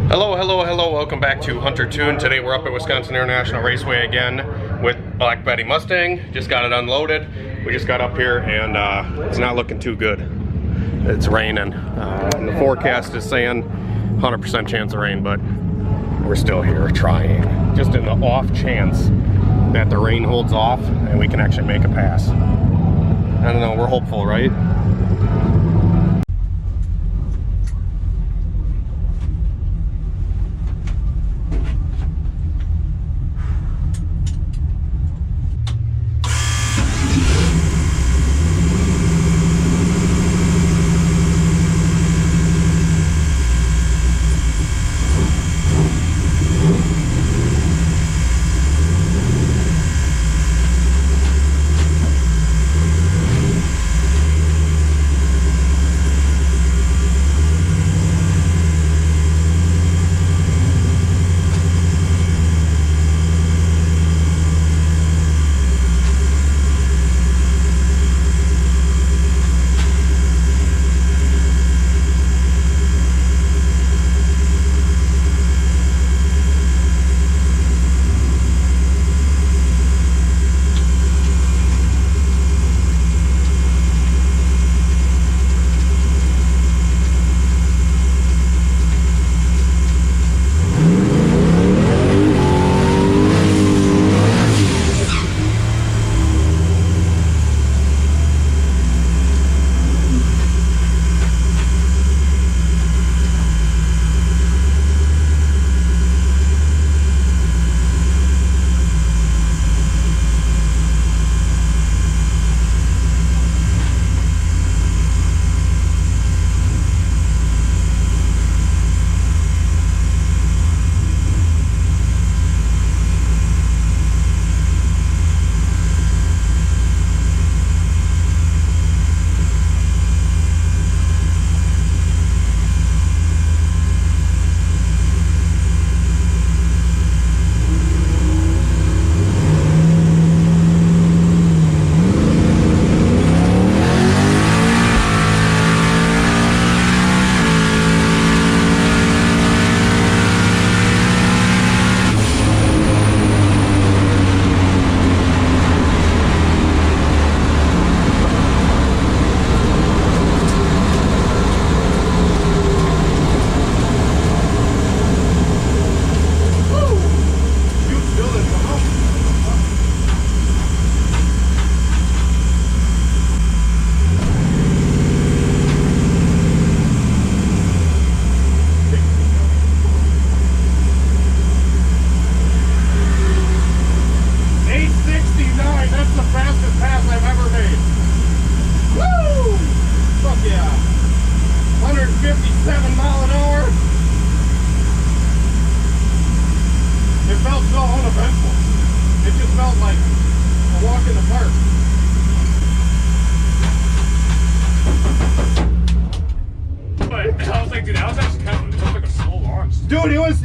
Hello, hello, hello, welcome back to Hunter Tune. Today we're up at Wisconsin International Raceway again with Black Betty Mustang. Just got it unloaded. We just got up here and it's not looking too good. It's raining. And the forecast is saying 100% chance of rain, but we're still here trying. Just in the off chance that the rain holds off and we can actually make a pass. I don't know, we're hopeful, right?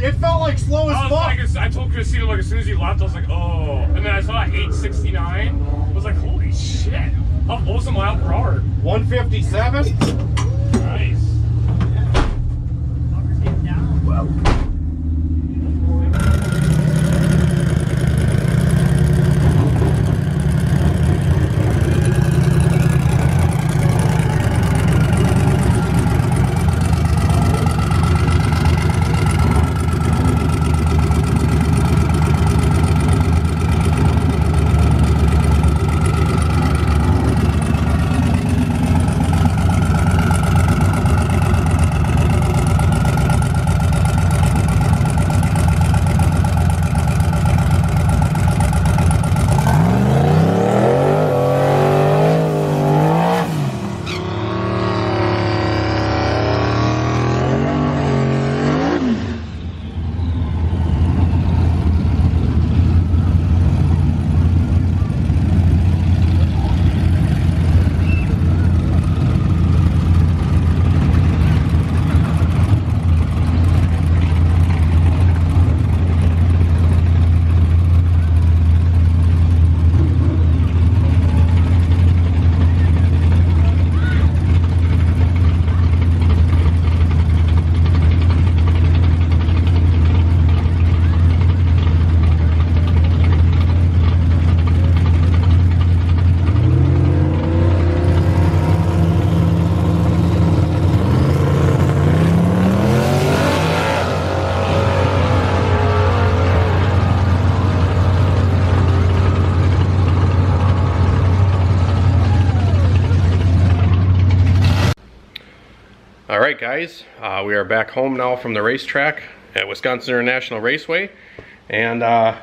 It felt like slow as fuck. I told Christina, like, as soon as he left, I was like, oh. And then I saw 869. I was like, holy shit. What was the mile per hour? 157. Nice. Whoa. guys, we are back home now from the racetrack at Wisconsin International Raceway, and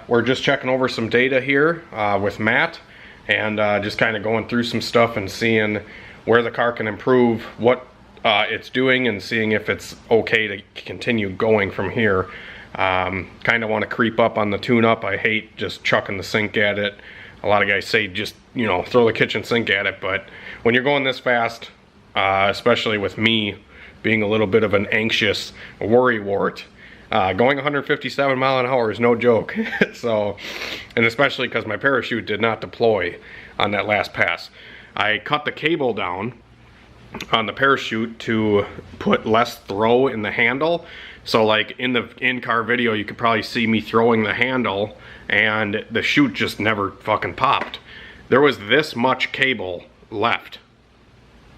we're just checking over some data here with Matt, and just kind of going through some stuff and seeing where the car can improve, what it's doing, and seeing if it's okay to continue going from here. Kind of want to creep up on the tune-up. I hate just chucking the sink at it. A lot of guys say just, you know, throw the kitchen sink at it, but when you're going this fast, especially with me being a little bit of an anxious worrywart, going 157 mile an hour is no joke. So, and especially because my parachute did not deploy on that last pass. I cut the cable down on the parachute to put less throw in the handle. So like in the in-car video, you could probably see me throwing the handle and the chute just never fucking popped. There was this much cable left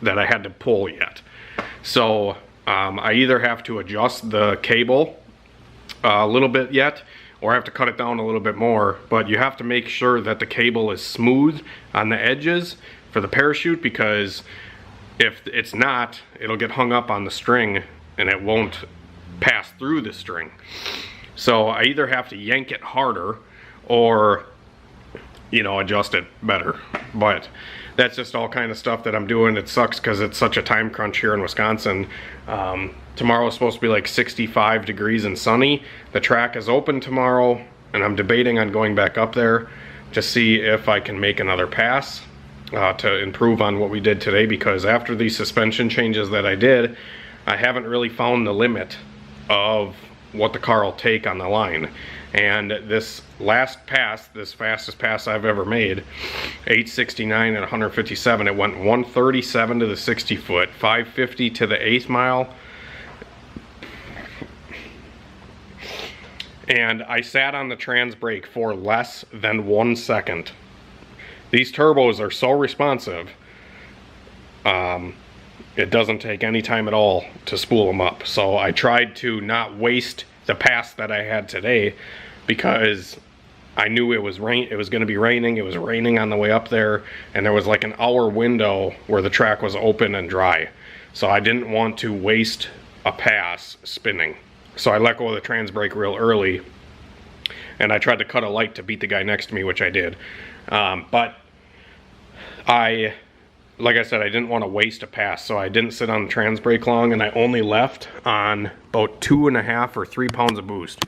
that I had to pull yet. So I either have to adjust the cable a little bit yet, or I have to cut it down a little bit more. But you have to make sure that the cable is smooth on the edges for the parachute, because if it's not, it'll get hung up on the string and it won't pass through the string. So I either have to yank it harder or, you know, adjust it better. But that's just all kind of stuff that I'm doing. It sucks because it's such a time crunch here in Wisconsin. Tomorrow is supposed to be like 65 degrees and sunny. The track is open tomorrow, and I'm debating on going back up there to see if I can make another pass to improve on what we did today, because after these suspension changes that I did, I haven't really found the limit of what the car will take on the line. And this last pass, this fastest pass I've ever made, 869 at 157, it went 137 to the 60 foot, 550 to the 8th mile. And I sat on the trans brake for less than 1 second. These turbos are so responsive, it doesn't take any time at all to spool them up. So I tried to not waste the pass that I had today, because I knew it was going to be raining. It was raining on the way up there, and there was like an hour window where the track was open and dry. So I didn't want to waste a pass spinning. So I let go of the trans brake real early, and I tried to cut a light to beat the guy next to me, which I did. But like I said, I didn't want to waste a pass, so I didn't sit on the trans brake long, and I only left on about 2.5 or 3 pounds of boost.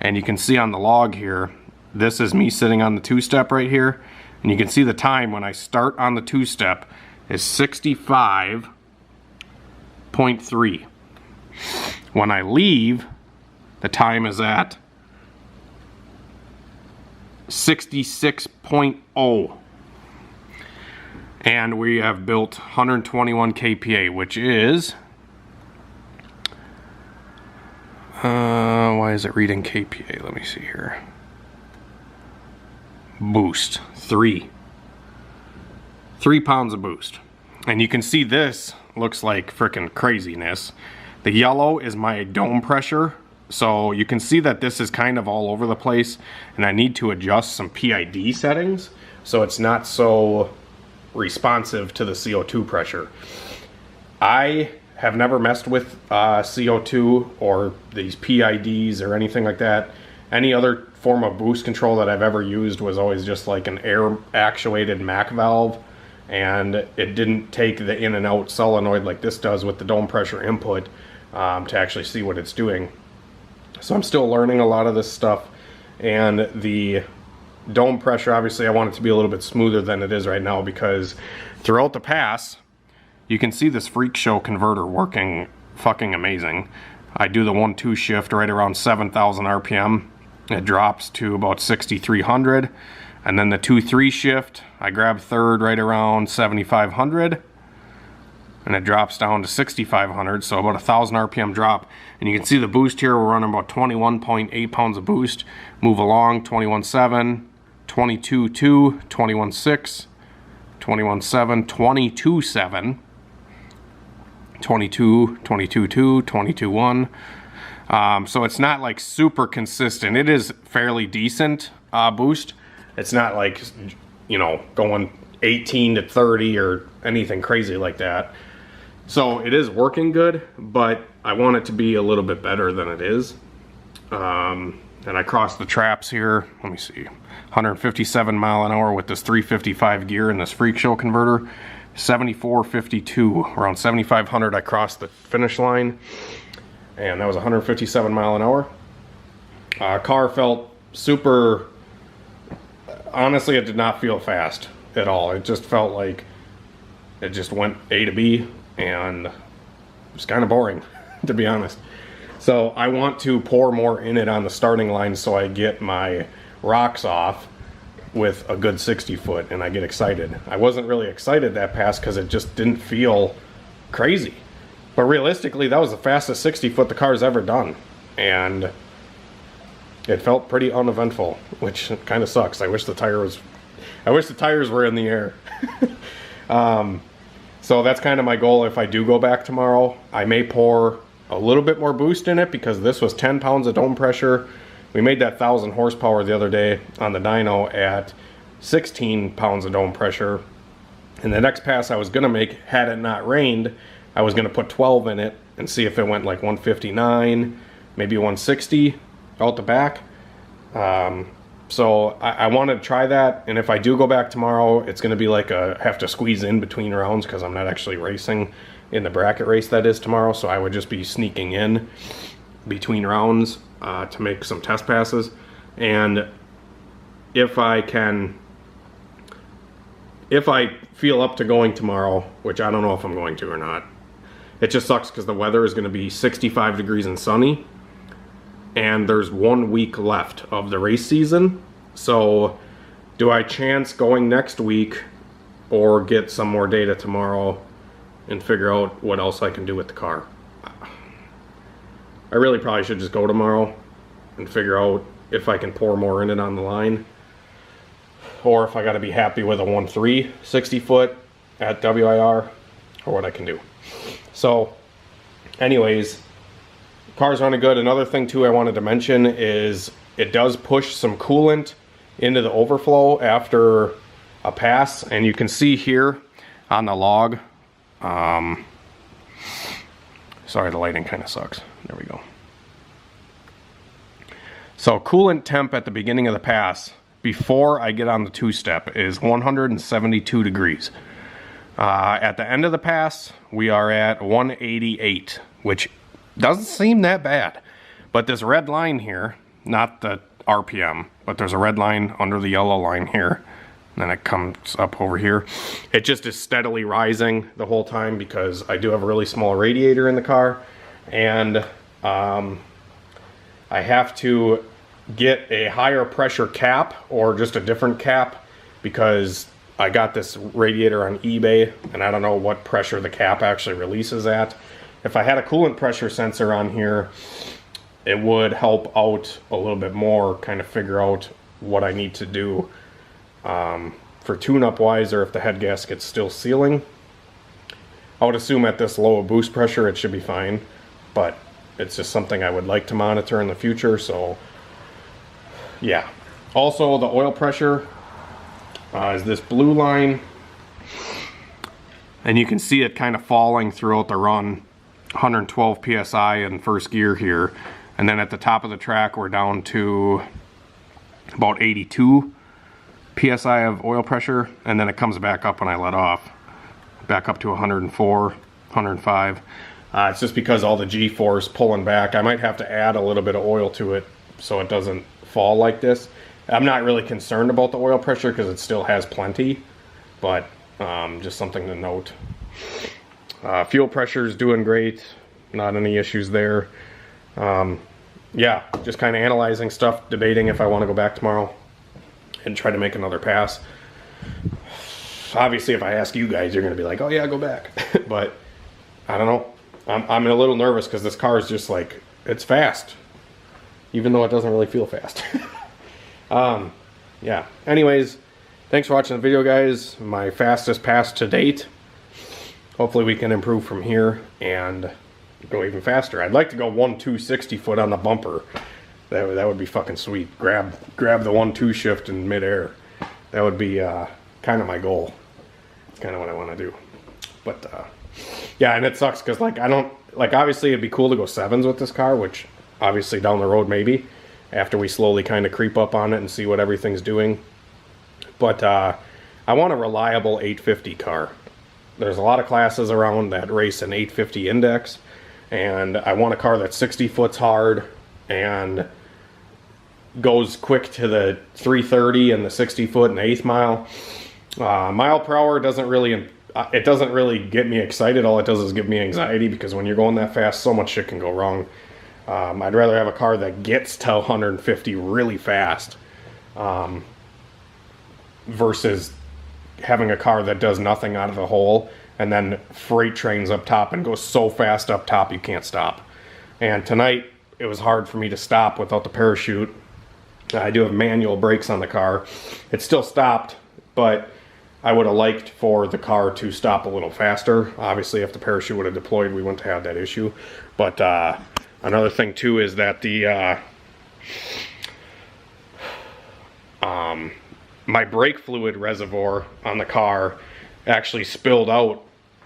And you can see on the log here, this is me sitting on the two-step right here, and you can see the time when I start on the two-step is 65.3. When I leave, the time is at 66.0. And we have built 121 kPa, which is, why is it reading kPa? Let me see here. Boost, 3 pounds of boost. And you can see this looks like freaking craziness. The yellow is my dome pressure. So you can see that this is kind of all over the place, and I need to adjust some PID settings so it's not so responsive to the CO2 pressure. I have never messed with CO2 or these PIDs or anything like that. Any other form of boost control that I've ever used was always just like an air actuated MAC valve, and it didn't take the in and out solenoid like this does with the dome pressure input to actually see what it's doing. So I'm still learning a lot of this stuff, and the dome pressure, obviously I want it to be a little bit smoother than it is right now, because throughout the pass you can see this freak show converter working fucking amazing. I do the 1-2 shift right around 7,000 RPM. It drops to about 6,300, and then the 2-3 shift, I grab third right around 7,500, and it drops down to 6,500, so about 1,000 RPM drop. And you can see the boost here, we're running about 21.8 pounds of boost. Move along, 21.7, 22.2, 21.6, 21.7, 22.7, 22, 22.2, 22.1. So it's not like super consistent. It is fairly decent boost. It's not like, you know, going 18 to 30 or anything crazy like that. So it is working good, but I want it to be a little bit better than it is. And I crossed the traps here. Let me see. 157 mile an hour with this 355 gear and this freak show converter. 74.52, around 7,500 I crossed the finish line. And that was 157 mile an hour. Car felt super, honestly it did not feel fast at all. It just felt like it just went A to B and it was kind of boring to be honest. So I want to pour more in it on the starting line so I get my rocks off with a good 60 foot and I get excited. I wasn't really excited that pass because it just didn't feel crazy. But realistically, that was the fastest 60 foot the car's ever done. And it felt pretty uneventful, which kind of sucks. I wish the tires were in the air. So that's kind of my goal if I do go back tomorrow. I may pour a little bit more boost in it because this was 10 pounds of dome pressure. We made that 1,000 horsepower the other day on the dyno at 16 pounds of dome pressure. And the next pass I was gonna make, had it not rained, I was gonna put 12 in it and see if it went like 159, maybe 160 out the back. So I want to try that, and if I do go back tomorrow, it's going to be like have to squeeze in between rounds because I'm not actually racing in the bracket race that is tomorrow, so I would just be sneaking in between rounds to make some test passes. And if I feel up to going tomorrow, which I don't know if I'm going to or not, it just sucks because the weather is going to be 65 degrees and sunny. And there's 1 week left of the race season. So do I chance going next week or get some more data tomorrow and figure out what else I can do with the car? I really probably should just go tomorrow and figure out if I can pour more in it on the line, or if I got to be happy with a 1.3 60 foot at WIR, or what I can do. So anyways, car's running good. Another thing too I wanted to mention is it does push some coolant into the overflow after a pass, and you can see here on the log, sorry the lighting kind of sucks, there we go. So coolant temp at the beginning of the pass before I get on the two-step is 172 degrees. At the end of the pass we are at 188, which doesn't seem that bad, but this red line here, not the RPM, but there's a red line under the yellow line here, and then it comes up over here. It just is steadily rising the whole time because I do have a really small radiator in the car, and I have to get a higher pressure cap or just a different cap because I got this radiator on eBay and I don't know what pressure the cap actually releases at. If I had a coolant pressure sensor on here, it would help out a little bit more, kind of figure out what I need to do for tune-up wise, or if the head gasket's still sealing. I would assume at this low boost pressure it should be fine, but it's just something I would like to monitor in the future, so yeah. Also, the oil pressure is this blue line, and you can see it kind of falling throughout the run. 112 psi in first gear here, and then at the top of the track we're down to about 82 psi of oil pressure, and then it comes back up when I let off, back up to 104, 105. It's just because all the G-force pulling back. I might have to add a little bit of oil to it so it doesn't fall like this. I'm not really concerned about the oil pressure because it still has plenty, but just something to note. Fuel pressure is doing great, not any issues there. Yeah, just kind of analyzing stuff, debating if I want to go back tomorrow and try to make another pass. Obviously, if I ask you guys, you're going to be like, oh yeah, go back. But I don't know. I'm a little nervous because this car is just like, it's fast, even though it doesn't really feel fast. Yeah, anyways, thanks for watching the video, guys. My fastest pass to date. Hopefully we can improve from here and go even faster. I'd like to go 1.2 60 foot on the bumper. That would be fucking sweet. Grab the 1.2 shift in midair. That would be kind of my goal. It's kind of what I want to do. But Yeah, and it sucks because like I don't like obviously it'd be cool to go 7s with this car, which obviously down the road maybe after we slowly kind of creep up on it and see what everything's doing. But I want a reliable 850 car. There's a lot of classes around that race an 850 index, and I want a car that's 60 foots hard and goes quick to the 330 and the 60 foot and 8th mile. Mile per hour doesn't really get me excited. All it does is give me anxiety, because when you're going that fast, so much shit can go wrong. I'd rather have a car that gets to 150 really fast versus having a car that does nothing out of the hole and then freight trains up top and goes so fast up top you can't stop. And tonight it was hard for me to stop without the parachute. I do have manual brakes on the car. It still stopped, but I would have liked for the car to stop a little faster. Obviously, if the parachute would have deployed, we wouldn't have that issue. But another thing too is that the my brake fluid reservoir on the car actually spilled out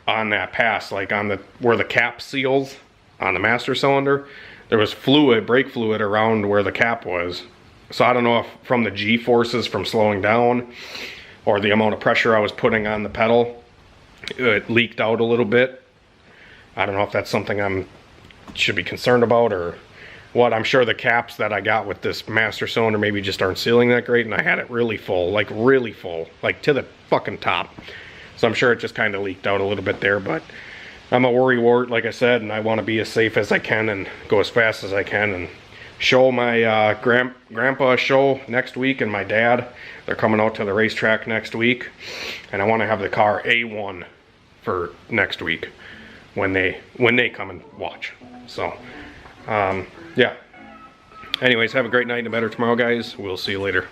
on that pass, like on the where the cap seals on the master cylinder. There was fluid, brake fluid around where the cap was. So I don't know if from the G-forces from slowing down or the amount of pressure I was putting on the pedal, it leaked out a little bit. I don't know if that's something I should be concerned about or what. I'm sure the caps that I got with this master cylinder maybe just aren't sealing that great, and I had it really full, like to the fucking top. So I'm sure it just kind of leaked out a little bit there, but I'm a worrywart, like I said, and I want to be as safe as I can and go as fast as I can and show my grandpa a show next week, and my dad. They're coming out to the racetrack next week, and I want to have the car A1 for next week when they come and watch. So yeah, anyways, have a great night and a better tomorrow, guys. We'll see you later.